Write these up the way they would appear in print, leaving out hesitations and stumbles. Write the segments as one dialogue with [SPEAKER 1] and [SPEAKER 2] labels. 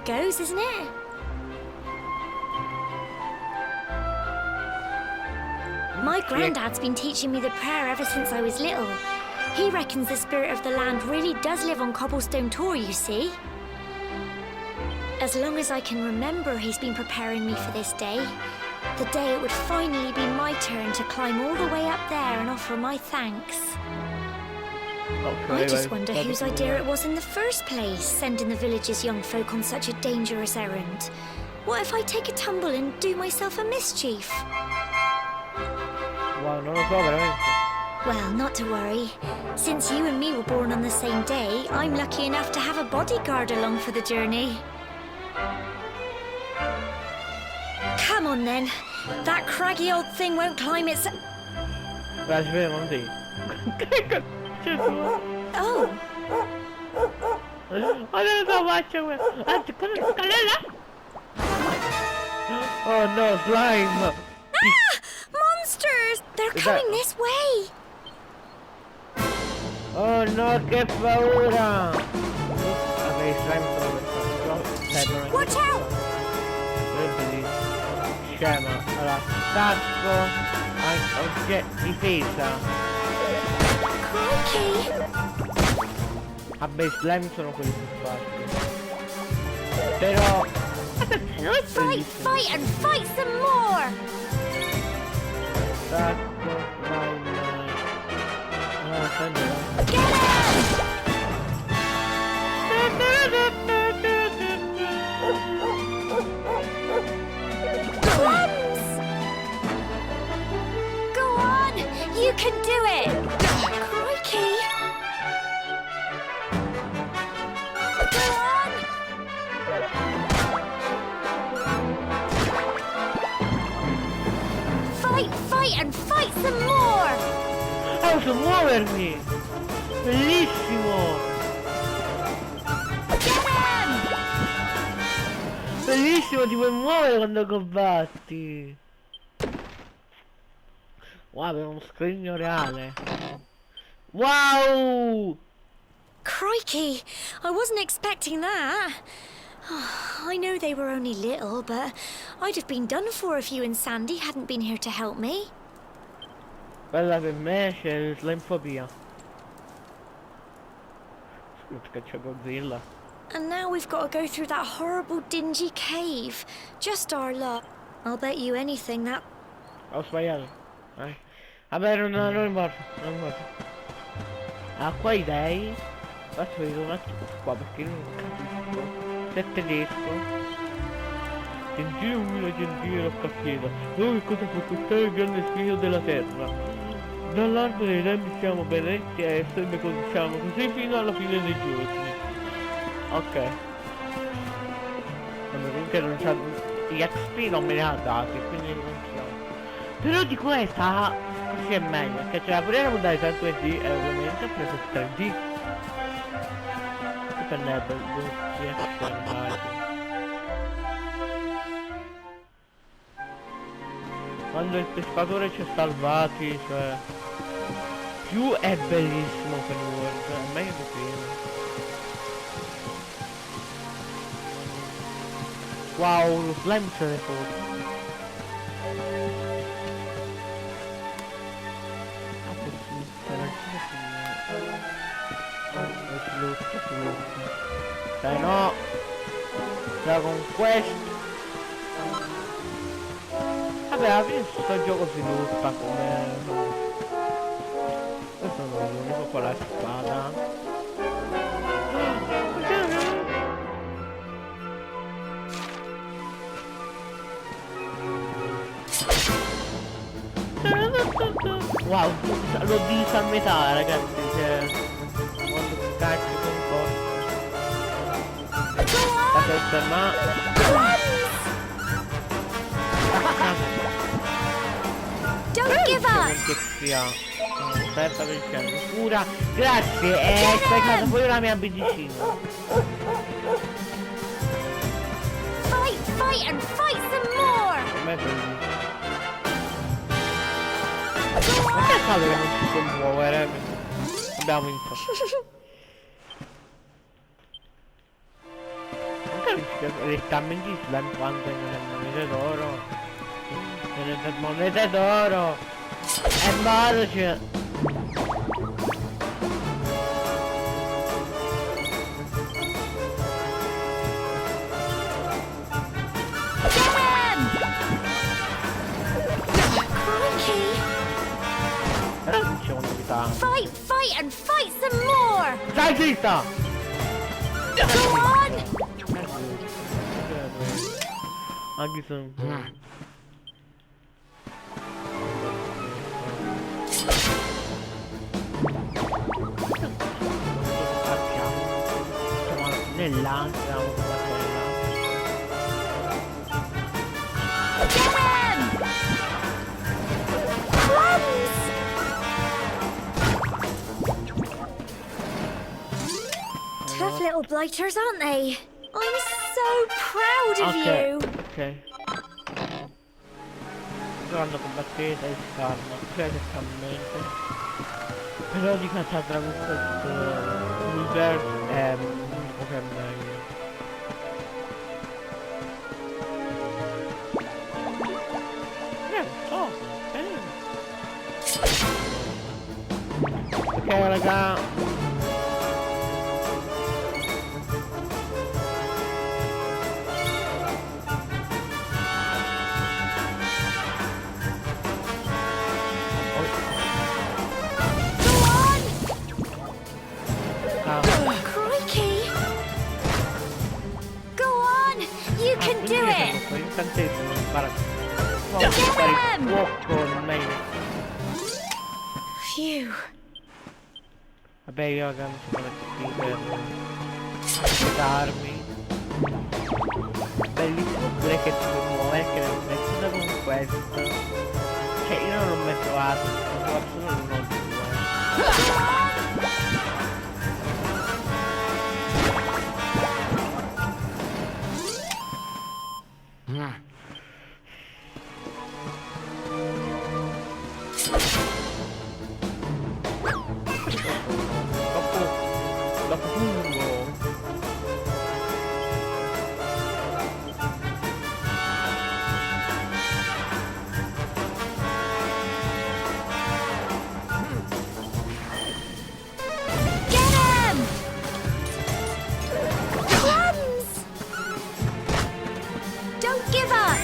[SPEAKER 1] it goes, isn't it? My granddad's been teaching me the prayer ever since I was little. He reckons the spirit of the land really does live on Cobblestone Tor, you see. As long as I can remember, he's been preparing me for this day. The day it would finally be my turn to climb all the way up there and offer my thanks. I just wonder whose idea it was in the first place, sending the village's young folk on such a dangerous errand. What if I take a tumble and do myself a mischief?
[SPEAKER 2] Wow, non lo so veramente.
[SPEAKER 1] Well, not to worry. Since you and me were born on the same day, I'm lucky enough to have a bodyguard along for the journey. Come on then. That craggy old thing won't climb its...
[SPEAKER 2] Dai, non ti.
[SPEAKER 1] Oh.
[SPEAKER 2] Guarda la faccia quella. Anzi, cosa scalera? Oh no, slime!
[SPEAKER 1] Ah! Monsters! They're coming this way!
[SPEAKER 2] Oh no, che paura! Vabbè, slime sono...
[SPEAKER 1] Watch out!
[SPEAKER 2] Scema. Allora, attacco, difesa.
[SPEAKER 1] Crikey!
[SPEAKER 2] Vabbè, slime sono quelli più facili. Però...
[SPEAKER 1] Fight, fight, and fight some more!
[SPEAKER 2] Attacco, vai.
[SPEAKER 1] Get him! Crumbs! Go on! You can do it! Crikey! Go on! Fight, fight, and fight some more!
[SPEAKER 2] Oh, so muovermi! Bellissimo!
[SPEAKER 1] Get him!
[SPEAKER 2] Bellissimo, ti puoi muovere quando combatti! Wow, è uno scrigno reale! Wow!
[SPEAKER 1] Crikey! I wasn't expecting that. I know they were only little, but I'd have been done for if you and Sandy hadn't been here to help me.
[SPEAKER 2] Quella per me c'è l'enfobia. Perché c'è Godzilla.
[SPEAKER 1] And now we've got to go through that horrible dingy cave. Just our luck. I'll bet you anything that...
[SPEAKER 2] Ho sbagliato. Vabbè, non importa, non importa. Ah, qua i dei. Faccio vedere un attimo qua perché non capisco. Se è tedesco. Gentile umile gentile roccafiera. Noi che cosa può costare il grande spirito della terra? Dall'alba dei tempi siamo benedetti e sempre diciamo così fino alla fine dei giorni. Ok. Vabbè, comunque non c'ha... Gli XP non me ne ha dati, quindi non so. Però di questa così è meglio, perché c'è la pure la modalità 2D e ovviamente ho preso il 3D. Che pennerebbe il 2D. Quando il pescatore ci ha salvati, cioè... Più è bellissimo per World, è meglio di prima. Wow, lo slime ce l'è fuori. Dai no! Dragon Quest! Vabbè, alla fine questo gioco si lutta come... Questo non è l'unico con la spada. Wow, l'ho diviso a metà ragazzi, cioè... Quando cacchio non posso. La testa ma...
[SPEAKER 1] Don't give up!
[SPEAKER 2] Che sia... Aspetta per il piano. Cura! Grazie! Hai spiegato pure la mia medicina.
[SPEAKER 1] Fight, fight, and fight some more!
[SPEAKER 2] Com'è bellissimo? Ma che cavolo che non si può muovere? Abbiamo vinto. Perché Direttamente in Islam quando le monete d'oro. Le monete d'oro. E vado c'è. Però non c'è una novità.
[SPEAKER 1] Fight, fight, and fight some more!
[SPEAKER 2] Stai zitta!
[SPEAKER 1] Go on!
[SPEAKER 2] Anche sono... Nell'altra,
[SPEAKER 1] Get him! Crumbs! Tough little blighters, aren't they? I'm so proud of you.
[SPEAKER 2] Ok. Quando combattete il karma, praticamente. Però di caccia Dragon Quest Universe è l'unico che è meglio. Ok raga.
[SPEAKER 1] Crikey! Go on! You can do it!
[SPEAKER 2] Incantesimo, spara.
[SPEAKER 1] Get him!
[SPEAKER 2] Fuoco nel meglio.
[SPEAKER 1] Phew.
[SPEAKER 2] Vabbè io raga mi sono messo qui per aspettarmi. Bellissimo pure che si può muovere, che non metto con questo. Cioè io non l'ho mai trovato, l'ho trovato solo uno o due. Dopo fungo.
[SPEAKER 1] Get him! Crumbs! Don't give up!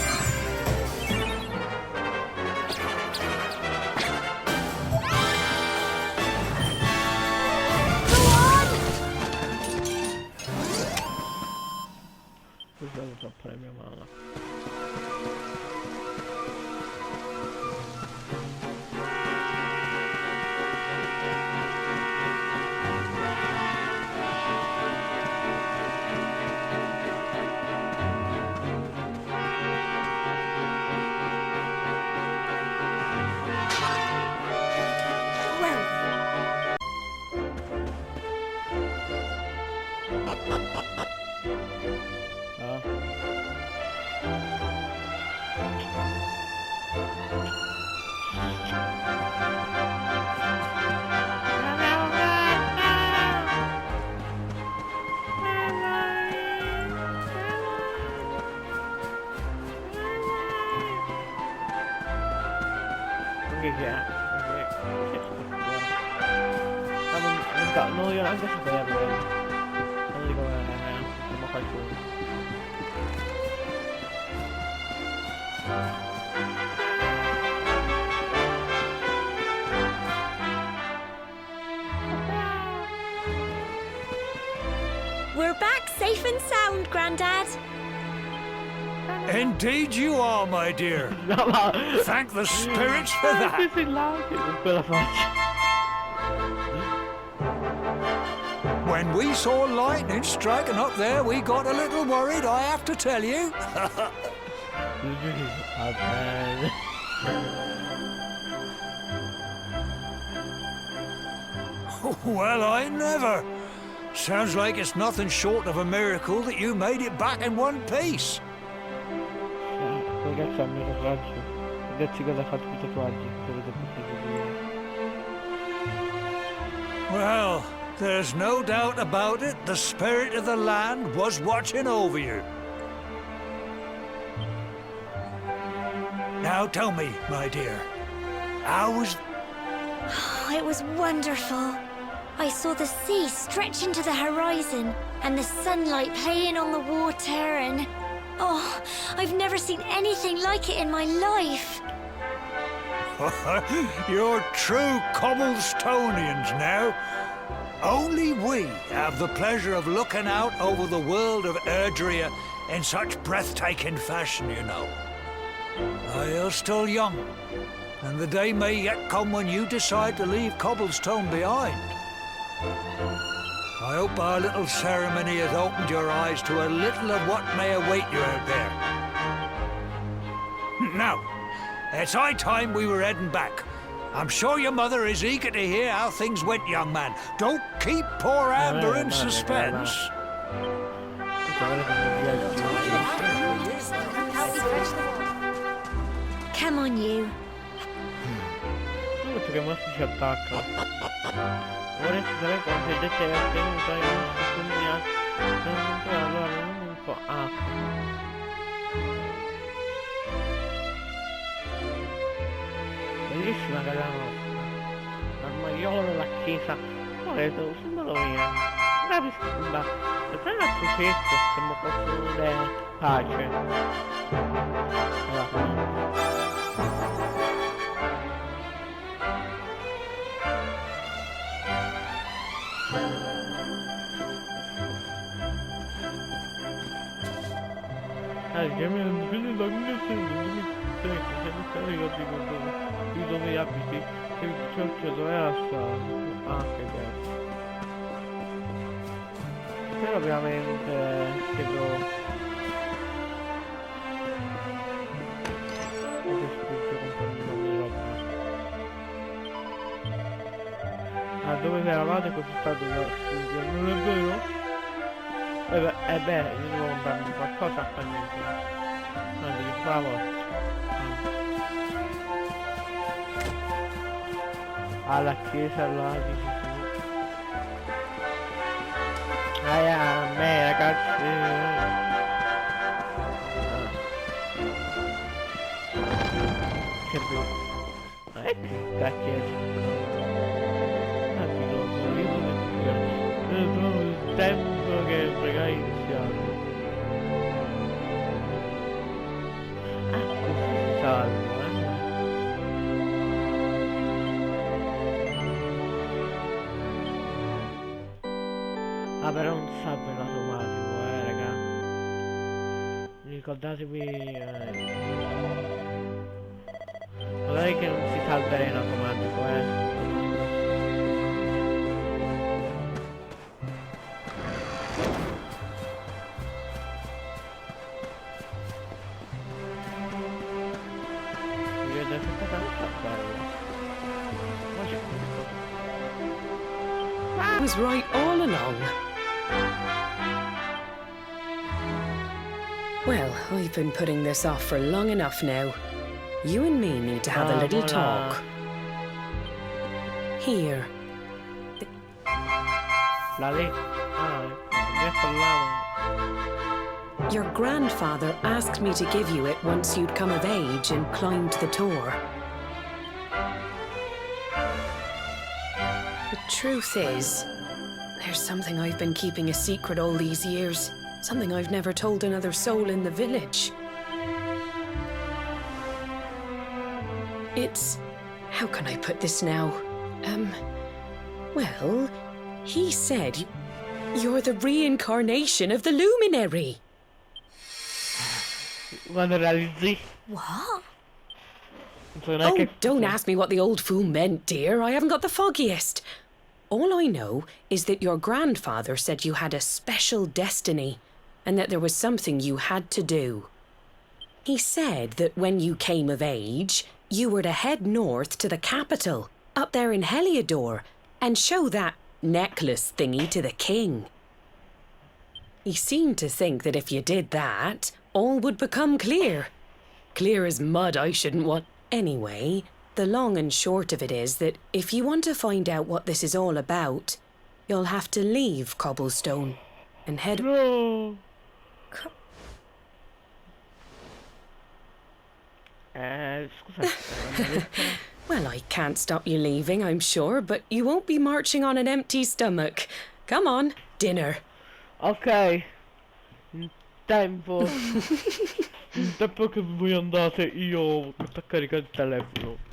[SPEAKER 1] Go on!
[SPEAKER 2] Scusate troppo la mia mamma. Che è? No, io anche saperlo. Non dico come qualcuno.
[SPEAKER 1] We're back safe and sound, Grandad.
[SPEAKER 3] Indeed you are, my dear.
[SPEAKER 2] No, ma...
[SPEAKER 3] Thank the spirits for that.
[SPEAKER 2] Che sei là, che con quella faccia.
[SPEAKER 3] When we saw lightning striking up there, we got a little worried, I have to tell you. Well, I never. Sounds like it's nothing short of a miracle that you made it back in one piece.
[SPEAKER 2] Ragazzi, al mio tatuaggio. Ragazzi, cosa ha fatto i tatuaggi?
[SPEAKER 3] Well, There's no doubt about it, the spirit of the land was watching over you. Now tell me, my dear, how was...
[SPEAKER 1] It was wonderful. I saw the sea stretch into the horizon and the sunlight playing on the water and... Oh, I've never seen anything like it in my life.
[SPEAKER 3] You're true Cobblestonians now. Only we have the pleasure of looking out over the world of Erdrea in such breathtaking fashion, you know. You're still young, and the day may yet come when you decide to leave Cobblestone behind. I hope our little ceremony has opened your eyes to a little of what may await you out there. Now, it's high time we were heading back. I'm sure your mother is eager to hear how things went, young man. Don't keep poor Amber in suspense.
[SPEAKER 1] Come on, you.
[SPEAKER 2] Tutto che mostri ci attacca. Ora ci sarà quante dette e ottenuto ai nostri comunità. Allora un po'. Bellissima casa nostra. L'armaiolo, la chiesa. Poi devo simbolo mia. Bravissima. Per il successo siamo costruire pace. Qui dove abiti, il cerchio dove è la strada. Che bello. Però ovviamente chiedo dove eravate così stato da studio, non è vero? Beh, io devo comprarmi qualcosa a niente. Non mi ricavo. Alla chiesa là di Gesù. A me ragazzi. Che bello. La chiesa. Tempo che pregai iniziato. Così si salva, però non salva in automatico, raga. Ricordatevi, guardate che non si salverà in automatico,
[SPEAKER 4] I was right all along. Well, I've been putting this off for long enough now. You and me need to have a little talk. Here. Your grandfather asked me to give you it once you'd come of age and climbed the Tor. The truth is, there's something I've been keeping a secret all these years. Something I've never told another soul in the village. It's... how can I put this now? Well, he said you're the reincarnation of the luminary.
[SPEAKER 1] What?
[SPEAKER 4] Oh, don't ask me what the old fool meant, dear. I haven't got the foggiest. All I know is that your grandfather said you had a special destiny and that there was something you had to do. He said that when you came of age, you were to head north to the capital, up there in Heliodor, and show that necklace thingy to the king. He seemed to think that if you did that, all would become clear. Clear as mud, I shouldn't want... Anyway, the long and short of it is that if you want to find out what this is all about, you'll have to leave Cobblestone and head...
[SPEAKER 2] No! Scusate,
[SPEAKER 4] Well, I can't stop you leaving, I'm sure, but you won't be marching on an empty stomach. Come on, dinner.
[SPEAKER 2] ok. In tempo. In tempo che voi andate, io metto a caricare il telefono.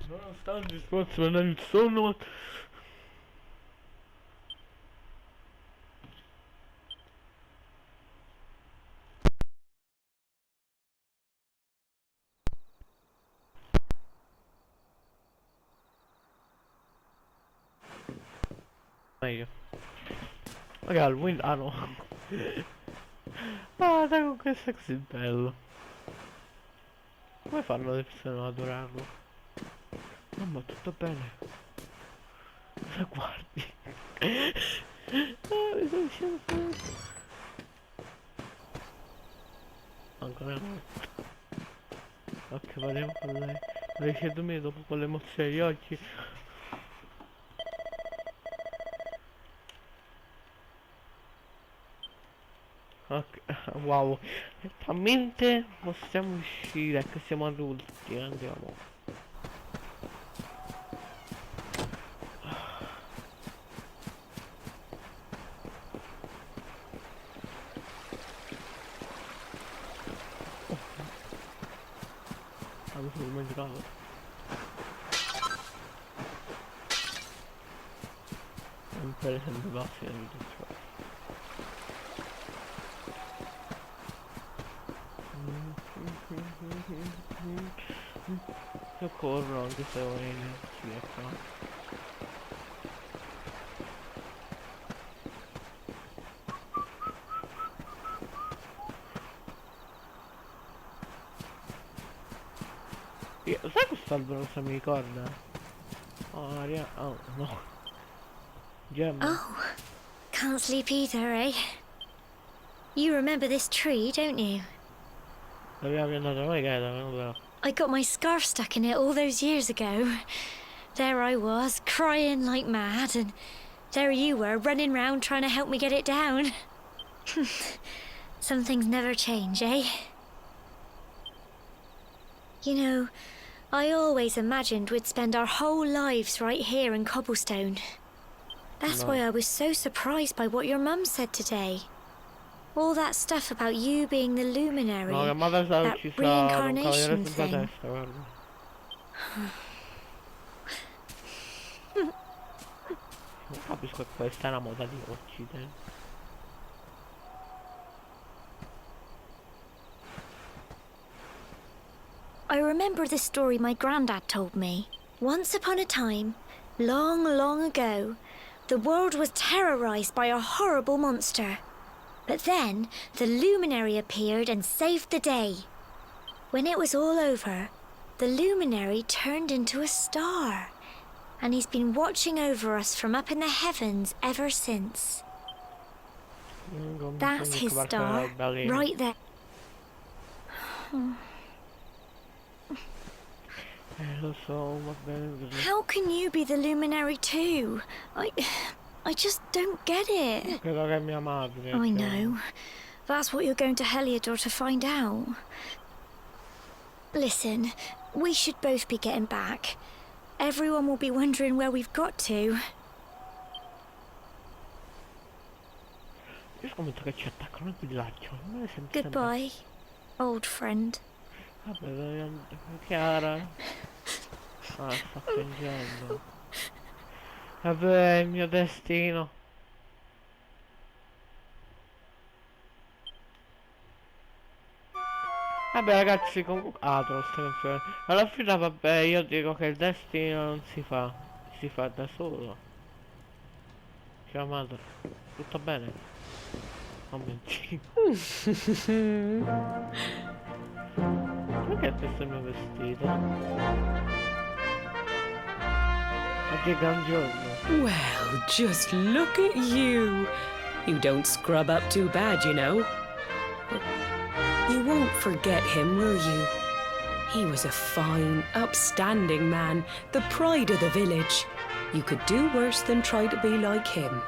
[SPEAKER 2] Nonostante sforzo per andare il sonno. Meglio. Magari il wind... Ah no. Ah dai, con questo è così bello. Come fanno le persone ad adorarlo? Mamma, tutto bene. Cosa guardi? Ah, mi sto dicendo questo. Ancora no. Ok, vediamo con lei. Riesci a dormire dopo quelle mosse agli occhi? Ok, wow. Talmente possiamo uscire che siamo adulti, andiamo. Avevo dimenticato. Per esempio basta di tutto. Io corro anche se ho energia qua. Sai quest'albero cosa mi ricorda? Aria... Oh no. Gemma.
[SPEAKER 1] Oh, can't sleep either, eh? You remember this tree, don't you?
[SPEAKER 2] L'abbiamo piantato noi che era,
[SPEAKER 1] I got my scarf stuck in it all those years ago. There I was, crying like mad, and there you were, running round trying to help me get it down. Some things never change, eh? You know, I always imagined we'd spend our whole lives right here in Cobblestone. That's why I was so surprised by what your mum said today. All that stuff about you being the luminary,
[SPEAKER 2] no, madre
[SPEAKER 1] that reincarnation thing.
[SPEAKER 2] Non capisco che questa è una moda di uccidere.
[SPEAKER 1] I remember the story my granddad told me. Once upon a time, long, long ago, the world was terrorized by a horrible monster. But then, the luminary appeared and saved the day. When it was all over, the luminary turned into a star. And he's been watching over us from up in the heavens ever since. That's his star, right there.
[SPEAKER 2] Lo so, va bene.
[SPEAKER 1] How can you be the luminary too? I just don't get it.
[SPEAKER 2] Credo che è mia madre.
[SPEAKER 1] I know. That's what you're going to Heliodor to find out. Listen, we should both be getting back. Everyone will be wondering where we've got to.
[SPEAKER 2] Io scommetto che ci attaccano il villaggio.
[SPEAKER 1] Goodbye, old friend.
[SPEAKER 2] Vabbè, dobbiamo... Chiara. Ah, sta piangendo. Vabbè, è il mio destino. Vabbè ragazzi, comunque... Ah, te lo sto canzone. Alla fine, vabbè, io dico che il destino non si fa. Si fa da solo. Chiamato. Tutto bene? Non mentire. Perché questo è il mio vestito? Oggi è gran giorno.
[SPEAKER 4] Well, just look at you. You don't scrub up too bad, you know. You won't forget him, will you? He was a fine, upstanding man, the pride of the village. You could do worse than try to be like him.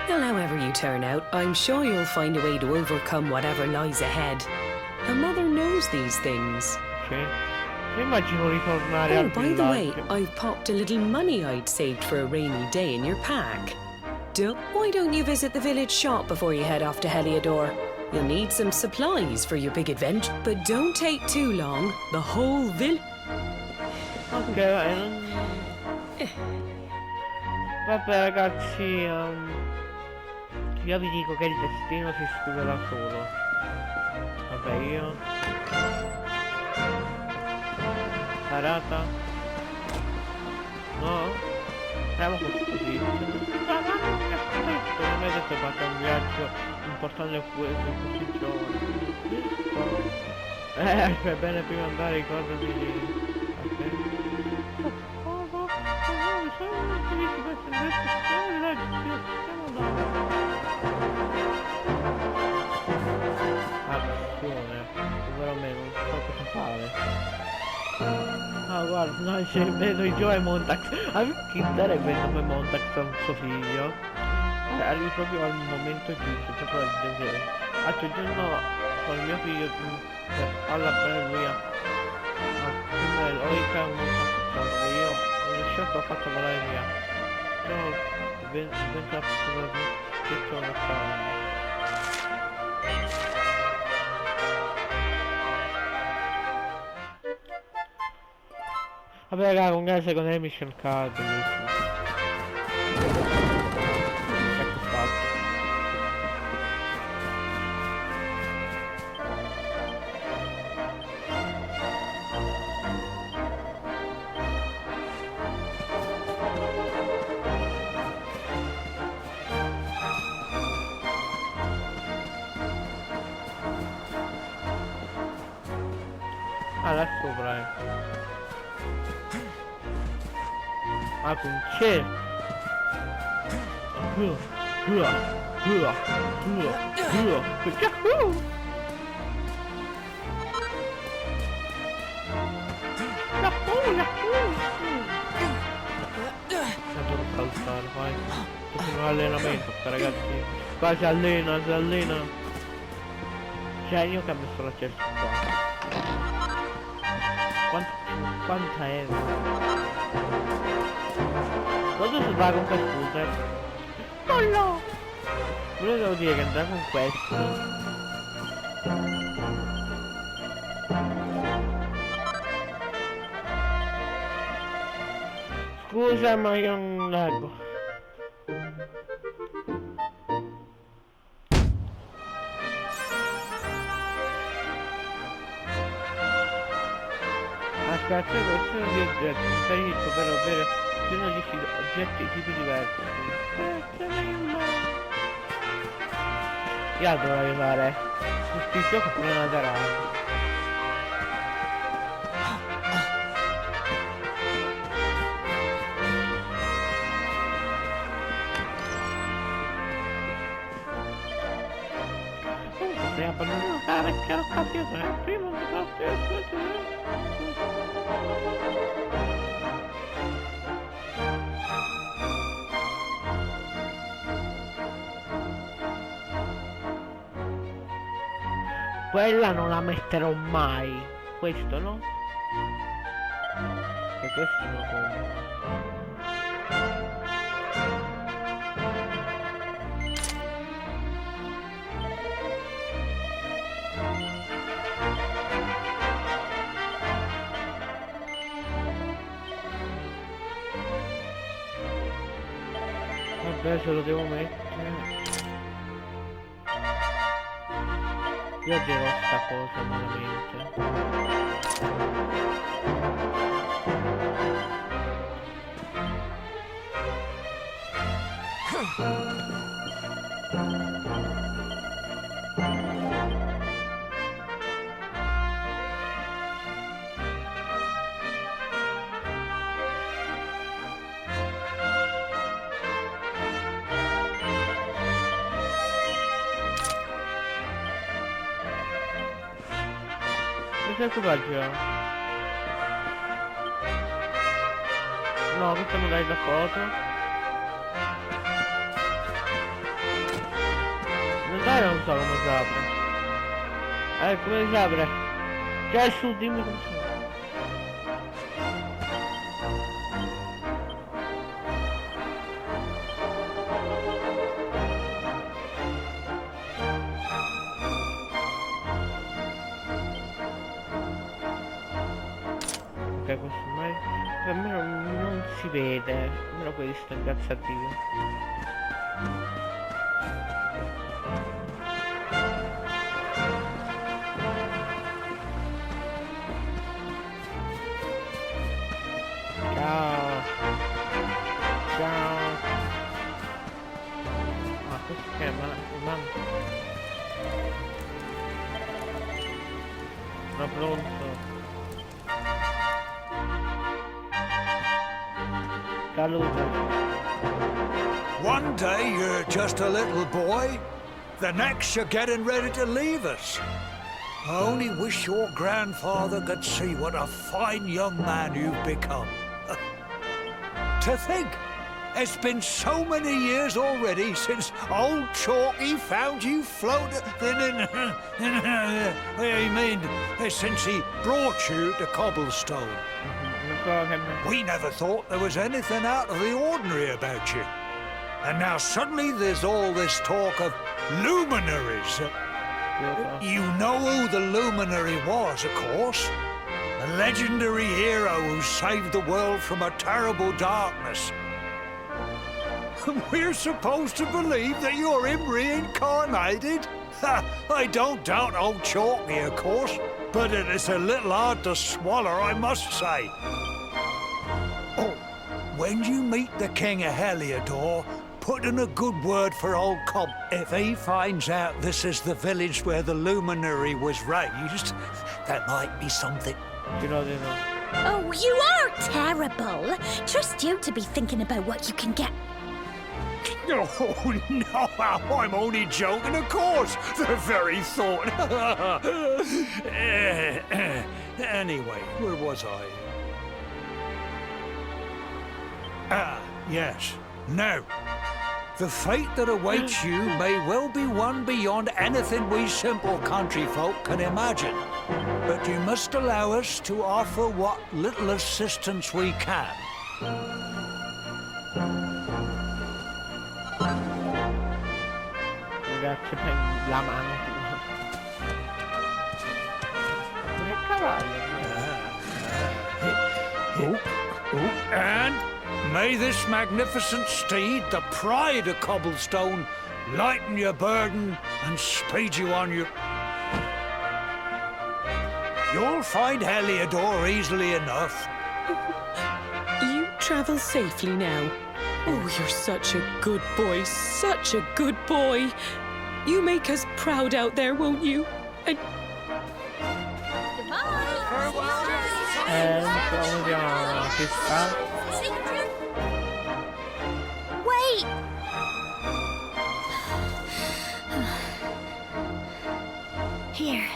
[SPEAKER 4] Well, however you turn out, I'm sure you'll find a way to overcome whatever lies ahead. A mother knows these things.
[SPEAKER 2] Sì. Immagino ritornare
[SPEAKER 4] Oh,
[SPEAKER 2] al
[SPEAKER 4] by the way,
[SPEAKER 2] villaggio.
[SPEAKER 4] I've popped a little money I'd saved for a rainy day in your pack. Why don't you visit the village shop before you head off to Heliodor? You'll need some supplies for your big adventure, but don't take too long. The whole village...
[SPEAKER 2] Ok, vai, non... Vabbè ragazzi, io vi dico che il destino si scrive da solo. Vabbè, io... Parata? No? Siamo così. Non mi hai detto che fate un viaggio importante così giovane. Fai bene prima andare, ricordati di... Azione, però me non so cosa fare. Ah guarda, no, c'è vedo i Joe e Montax. A me chi darebbe il nome Montax a un suo figlio? Arrivi proprio al momento giusto, proprio al desiderio. L'altro giorno con il mio figlio alla bene lui ha Oica Montax e io ho scelto ho fatto volare via. Sono 20 che sono stato. Vabbè raga, comunque secondo me mission card bellissimo. Ecco fatto. Ah, là sopra Ah, con c'è! Devo calzare, vai. Questo è un allenamento, ragazzi. Qua si allena, si allena. Genio che ha messo la cerca qua. 50 euro. Cosa si va con quel scooter? No! Volevo dire che andare con questo. Scusa ma io non leggo. Aspetta, questo di oggetti, un perito per avere più di 10 oggetti tipi diversi. Io dovrei aiutare. Questo gioco pure una garage. Stai abbandonando perché l'ho capito, prima di partire. Quella non la metterò mai. Questo no? E questo no come? adesso lo devo mettere. Io dirò sta cosa malamente. Questo qua gira. No, questo non dai da foto. Non dai, non so come si apre. Come si apre? Già su, dimmi come si apre. Questo mai per me non si vede, almeno questo incazzatino. Ciao ciao. Ah, questo che è sono pronto.
[SPEAKER 3] One day you're just a little boy, the next you're getting ready to leave us. I only wish your grandfather could see what a fine young man you've become. To think, it's been so many years already since old Chalky found you floating. I mean, since he brought you to Cobblestone. We never thought there was anything out of the ordinary about you. And now suddenly there's all this talk of luminaries. You know who the luminary was, of course. A legendary hero who saved the world from a terrible darkness. We're supposed to believe that you're him reincarnated? I don't doubt old Chalky, of course, but it is a little hard to swallow, I must say. Oh, when you meet the King of Heliodor, put in a good word for old Cobb. If he finds out this is the village where the luminary was raised, that might be something.
[SPEAKER 1] Oh, you are terrible. Trust you to be thinking about what you can get.
[SPEAKER 3] Oh, no, I'm only joking, of course. The very thought. Anyway, where was I? Ah, yes. Now, the fate that awaits you may well be one beyond anything we simple country folk can imagine. But you must allow us to offer what little assistance we can.
[SPEAKER 2] Ragazzi, la mano. Che cavallo.
[SPEAKER 3] And may this magnificent steed, the pride of Cobblestone, lighten your burden and speed you on your... You'll find Heliodor easily enough.
[SPEAKER 4] You travel safely now. Oh, you're such a good boy, such a good boy. You make us proud out there, won't you? And
[SPEAKER 1] Wait! Here,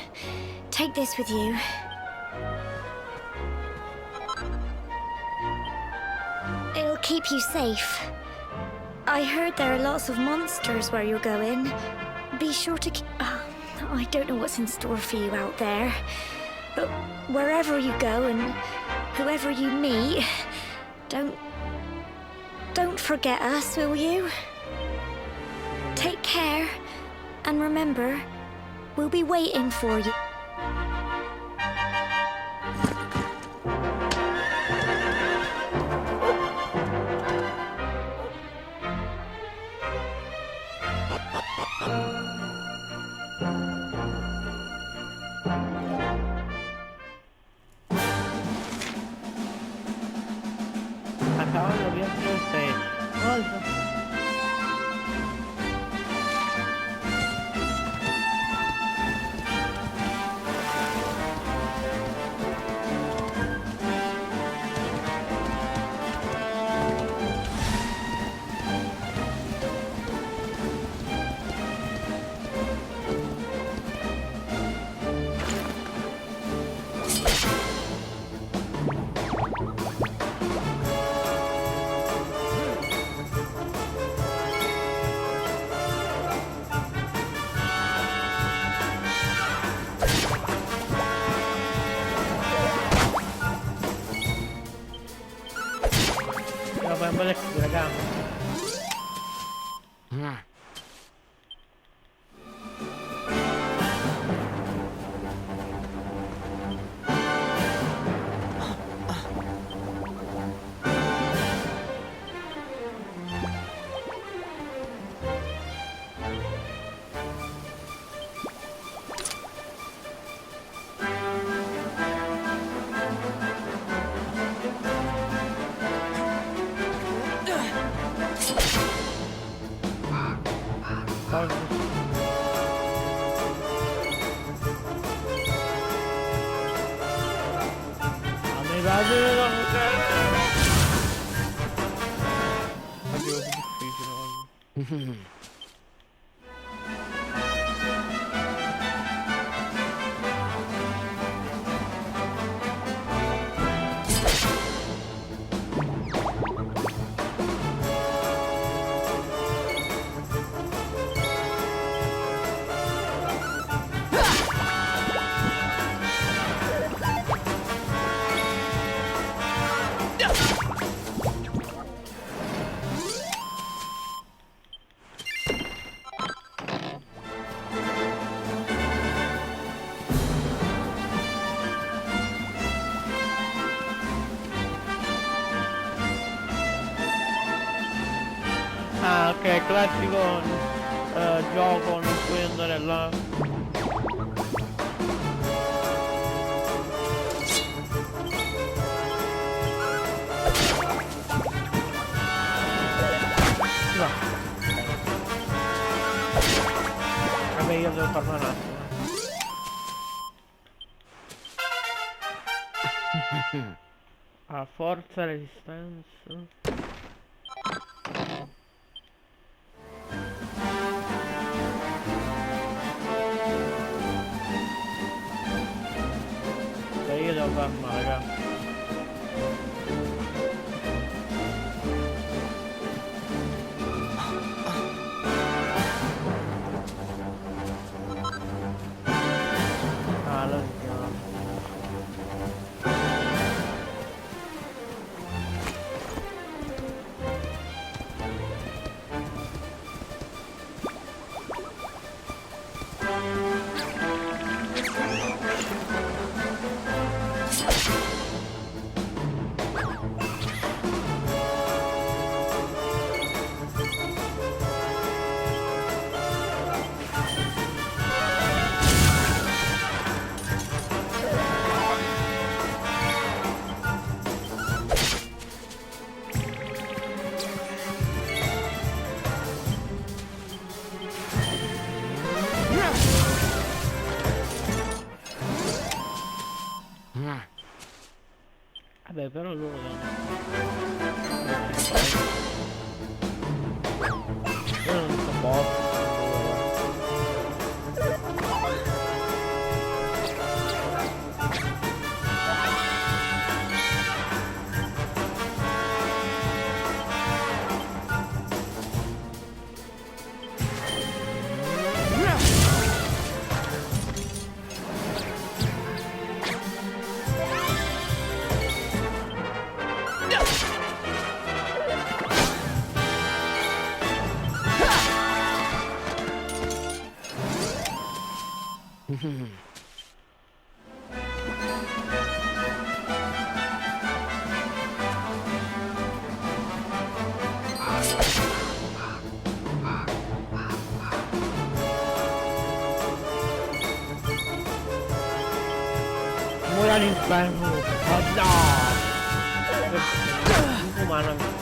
[SPEAKER 1] take this with you. It'll keep you safe. I heard there are lots of monsters where you're going. Be sure to keep... I don't know what's in store for you out there. But wherever you go and whoever you meet, don't forget us, will you? Take care, and remember, we'll be waiting for you.
[SPEAKER 2] A cavallo viaggio 6. Cosa? Fai un bel extra, raga. Ah, ok, classico gioco, non puoi andare là. No. Vabbè, io devo farlo un attimo. Ah, forza, resistenza. Io devo farlo, raga. Ah, lo schiamo. Vabbè, però loro io non so poco. all'inferno. Oh no! Umana.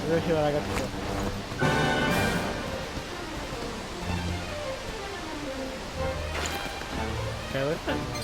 [SPEAKER 2] Dove c'è la ragazza? Questa è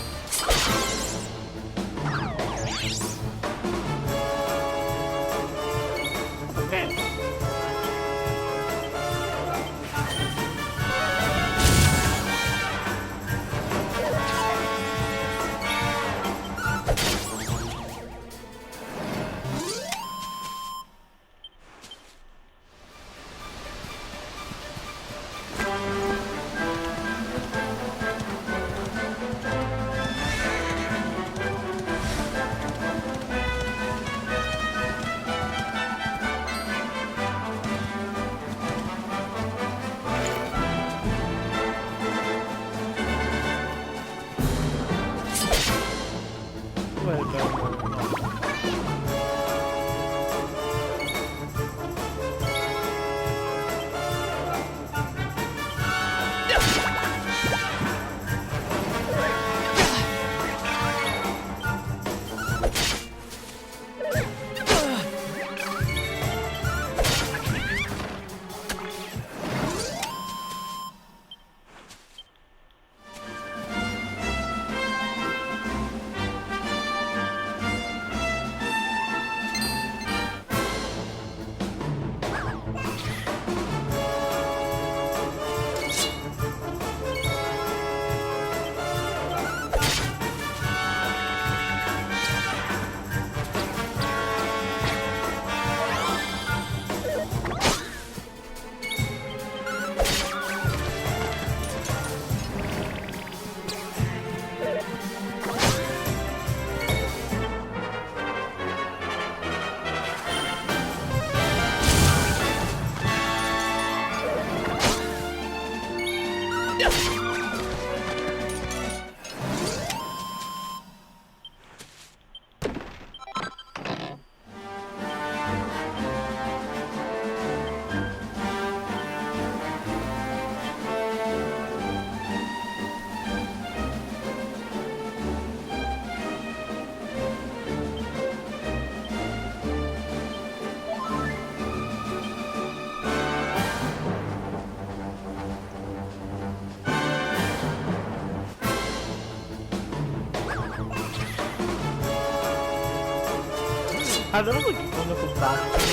[SPEAKER 2] allora quando combatto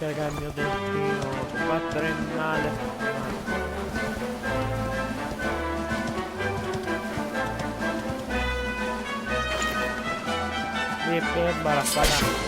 [SPEAKER 2] Raga, il mio destino, battere il male. E per baraffana.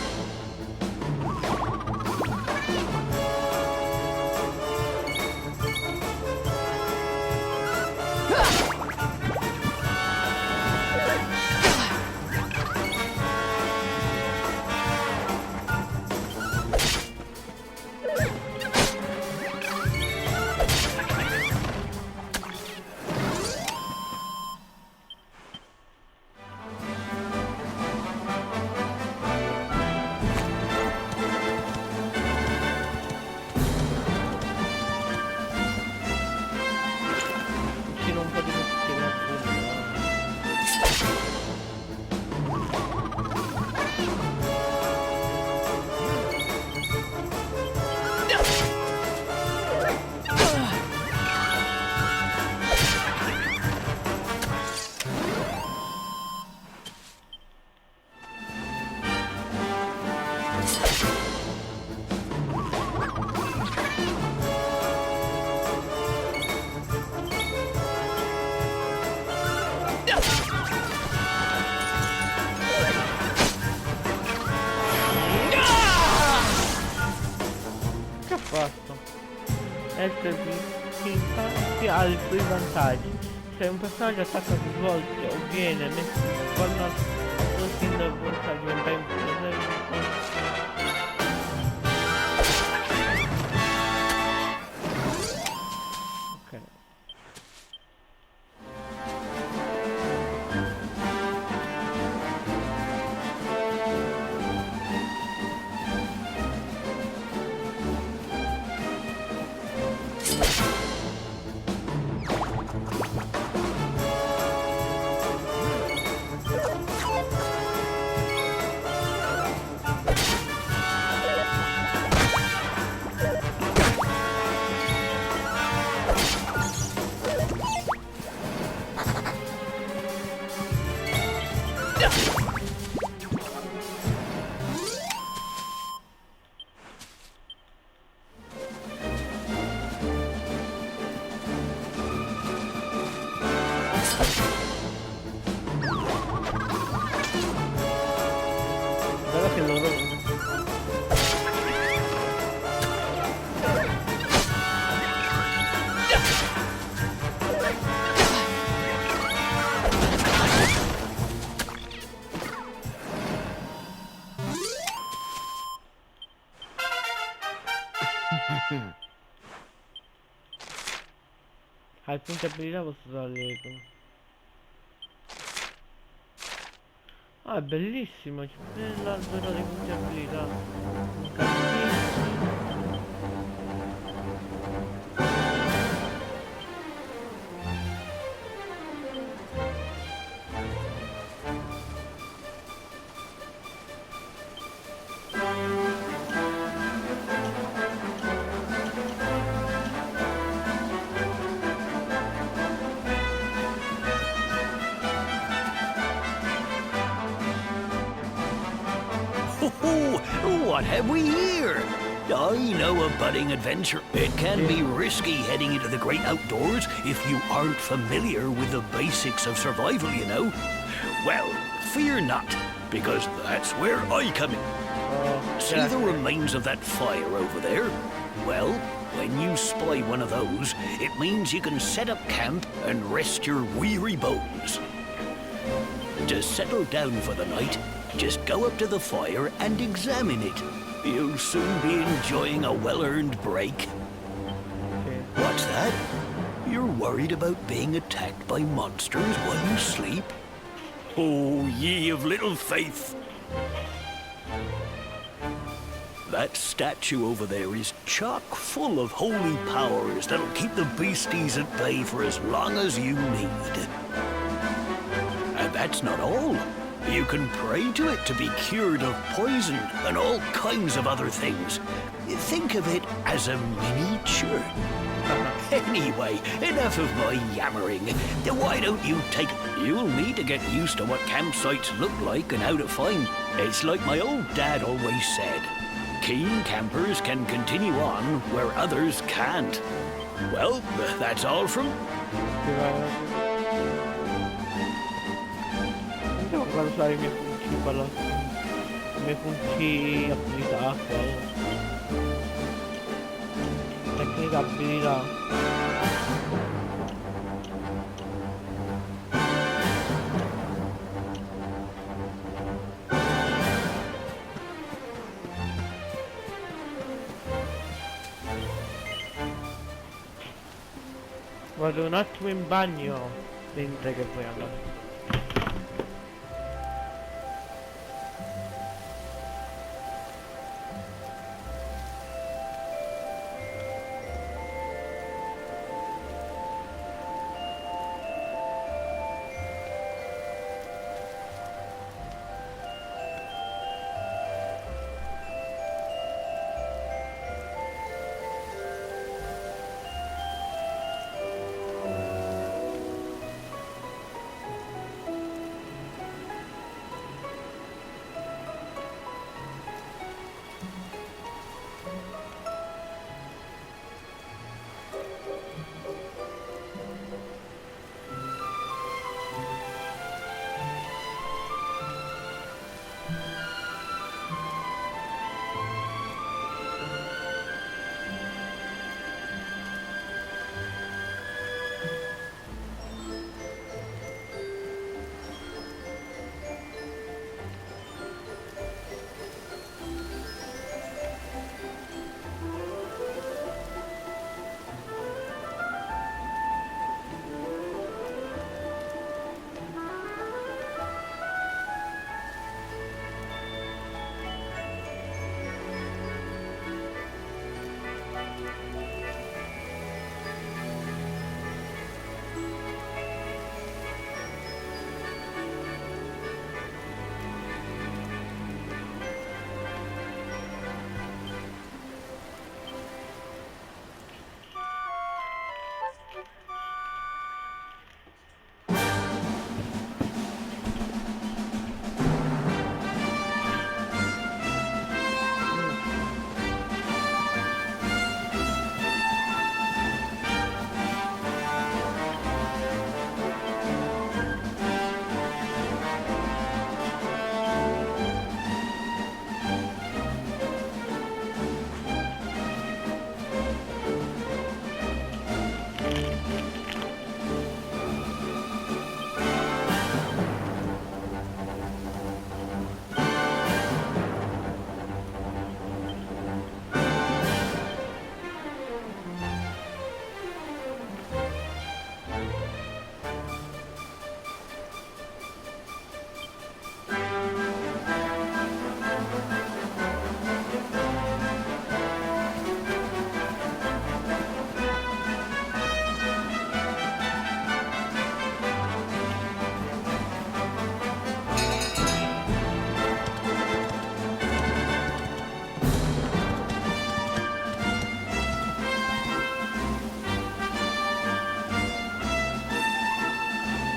[SPEAKER 2] 4. Essere simpatici ha i suoi vantaggi. Se un personaggio attacca più volte o viene messo in corner, non si indovina diventa impossibile. Guarda che loro... Al punto abilità posso usare ah, è bellissimo, c'è pure l'albero dei punti abilità.
[SPEAKER 5] What have we here? I know a budding adventure. It can be risky heading into the great outdoors if you aren't familiar with the basics of survival, you know. Well, fear not, because that's where I come in. See the remains of that fire over there? Well, when you spy one of those, it means you can set up camp and rest your weary bones. To settle down for the night, just go up to the fire and examine it. You'll soon be enjoying a well-earned break. What's that? You're worried about being attacked by monsters while you sleep? Oh, ye of little faith! That statue over there is chock full of holy powers that'll keep the beasties at bay for as long as you need. And that's not all. You can pray to it to be cured of poison and all kinds of other things. Think of it as a mini church. Anyway, enough of my yammering. Why don't you take... You'll need to get used to what campsites look like and how to find. It's like my old dad always said. Keen campers can continue on where others can't. Well, that's all from...
[SPEAKER 2] Devo usare i miei punti i miei punti abilità qua. Tecnica abilità. Vado un attimo in bagno mentre che poi andare.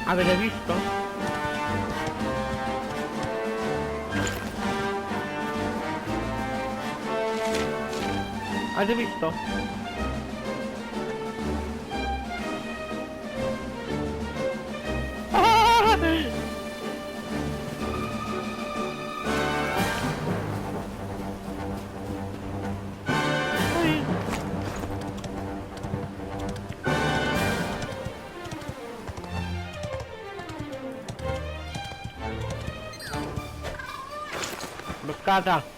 [SPEAKER 2] Avete visto? Avete visto? Bloccata.